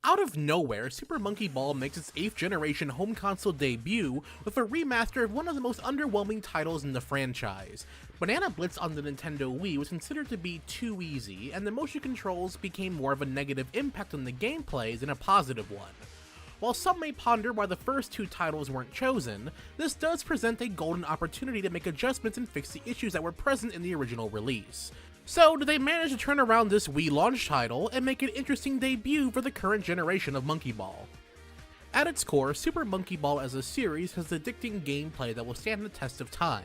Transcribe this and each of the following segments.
Out of nowhere, Super Monkey Ball makes its 8th generation home console debut with a remaster of one of the most underwhelming titles in the franchise. Banana Blitz on the Nintendo Wii was considered to be too easy, and the motion controls became more of a negative impact on the gameplay than a positive one. While some may ponder why the first two titles weren't chosen, this does present a golden opportunity to make adjustments and fix the issues that were present in the original release. So, did they manage to turn around this Wii launch title and make an interesting debut for the current generation of Monkey Ball? At its core, Super Monkey Ball as a series has addicting gameplay that will stand the test of time,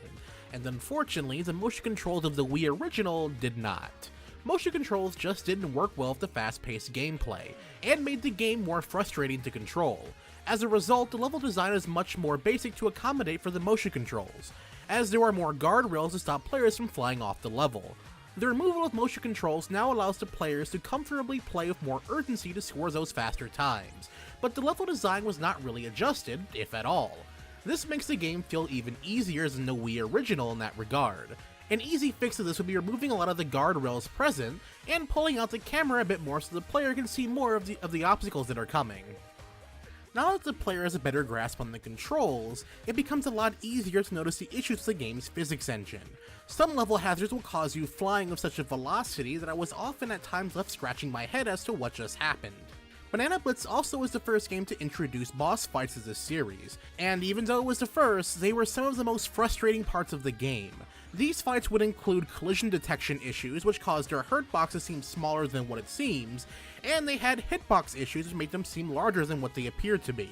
and unfortunately, the motion controls of the Wii original did not. Motion controls just didn't work well with the fast-paced gameplay, and made the game more frustrating to control. As a result, the level design is much more basic to accommodate for the motion controls, as there are more guardrails to stop players from flying off the level. The removal of motion controls now allows the players to comfortably play with more urgency to score those faster times, but the level design was not really adjusted, if at all. This makes the game feel even easier than the Wii original in that regard. An easy fix to this would be removing a lot of the guardrails present, and pulling out the camera a bit more so the player can see more of the obstacles that are coming. Now that the player has a better grasp on the controls, it becomes a lot easier to notice the issues with the game's physics engine. Some level hazards will cause you flying with such a velocity that I was often at times left scratching my head as to what just happened. Banana Blitz also was the first game to introduce boss fights as a series, and even though it was the first, they were some of the most frustrating parts of the game. These fights would include collision detection issues, which caused their hurt box to seem smaller than what it seems, and they had hitbox issues which made them seem larger than what they appeared to be.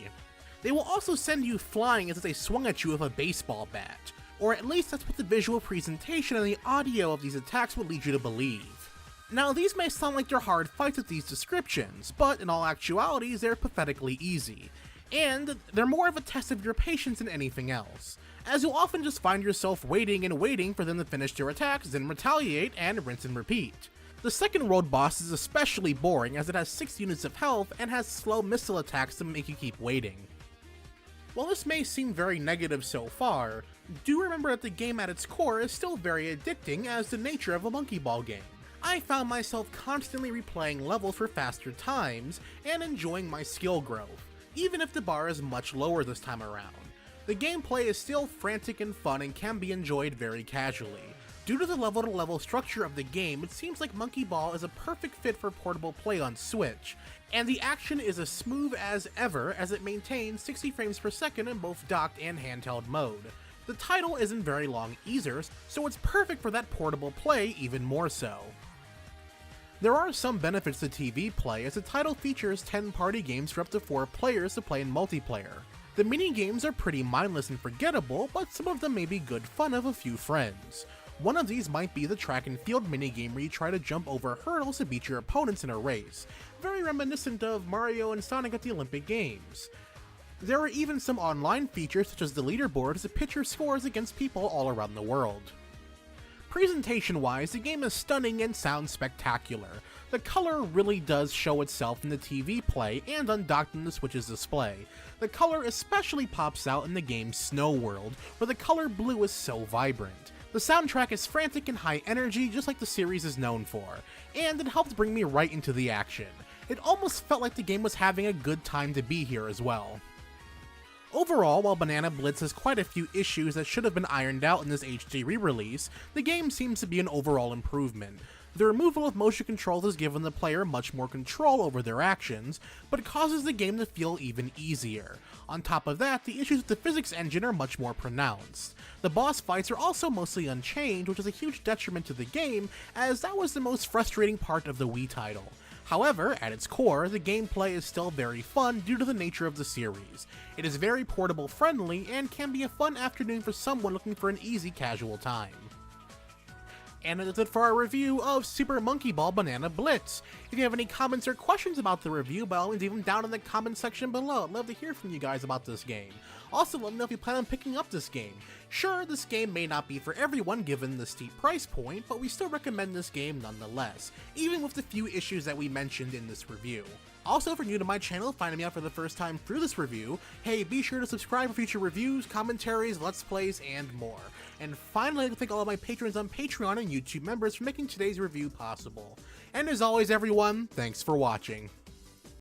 They will also send you flying as if they swung at you with a baseball bat, or at least that's what the visual presentation and the audio of these attacks would lead you to believe. Now, these may sound like they're hard fights with these descriptions, but in all actuality, they're pathetically easy, and they're more of a test of your patience than anything else, as you'll often just find yourself waiting and waiting for them to finish their attacks, then retaliate, and rinse and repeat. The second world boss is especially boring as it has 6 units of health and has slow missile attacks to make you keep waiting. While this may seem very negative so far, do remember that the game at its core is still very addicting as the nature of a Monkey Ball game. I found myself constantly replaying levels for faster times and enjoying my skill growth, even if the bar is much lower this time around. The gameplay is still frantic and fun and can be enjoyed very casually. Due to the level-to-level structure of the game, it seems like Monkey Ball is a perfect fit for portable play on Switch, and the action is as smooth as ever as it maintains 60 frames per second in both docked and handheld mode. The title isn't very long either, so it's perfect for that portable play even more so. There are some benefits to TV play as the title features 10 party games for up to 4 players to play in multiplayer. The mini-games are pretty mindless and forgettable, but some of them may be good fun of a few friends. One of these might be the track and field minigame where you try to jump over hurdles to beat your opponents in a race, very reminiscent of Mario and Sonic at the Olympic Games. There are even some online features such as the leaderboard to pitch your scores against people all around the world. Presentation-wise, the game is stunning and sounds spectacular. The color really does show itself in the TV play and undocked in the Switch's display. The color especially pops out in the game's Snow World, where the color blue is so vibrant. The soundtrack is frantic and high energy, just like the series is known for, and it helped bring me right into the action. It almost felt like the game was having a good time to be here as well. Overall, while Banana Blitz has quite a few issues that should have been ironed out in this HD re-release, the game seems to be an overall improvement. The removal of motion controls has given the player much more control over their actions, but it causes the game to feel even easier. On top of that, the issues with the physics engine are much more pronounced. The boss fights are also mostly unchanged, which is a huge detriment to the game, as that was the most frustrating part of the Wii title. However, at its core, the gameplay is still very fun due to the nature of the series. It is very portable friendly and can be a fun afternoon for someone looking for an easy casual time. And that's it for our review of Super Monkey Ball Banana Blitz. If you have any comments or questions about the review, by all means leave them down in the comment section below. I'd love to hear from you guys about this game. Also, let me know if you plan on picking up this game. Sure, this game may not be for everyone given the steep price point, but we still recommend this game nonetheless, even with the few issues that we mentioned in this review. Also, if you're new to my channel, finding me out for the first time through this review, hey, be sure to subscribe for future reviews, commentaries, let's plays, and more. And finally, I'd like to thank all of my patrons on Patreon and YouTube members for making today's review possible. And as always, everyone, thanks for watching.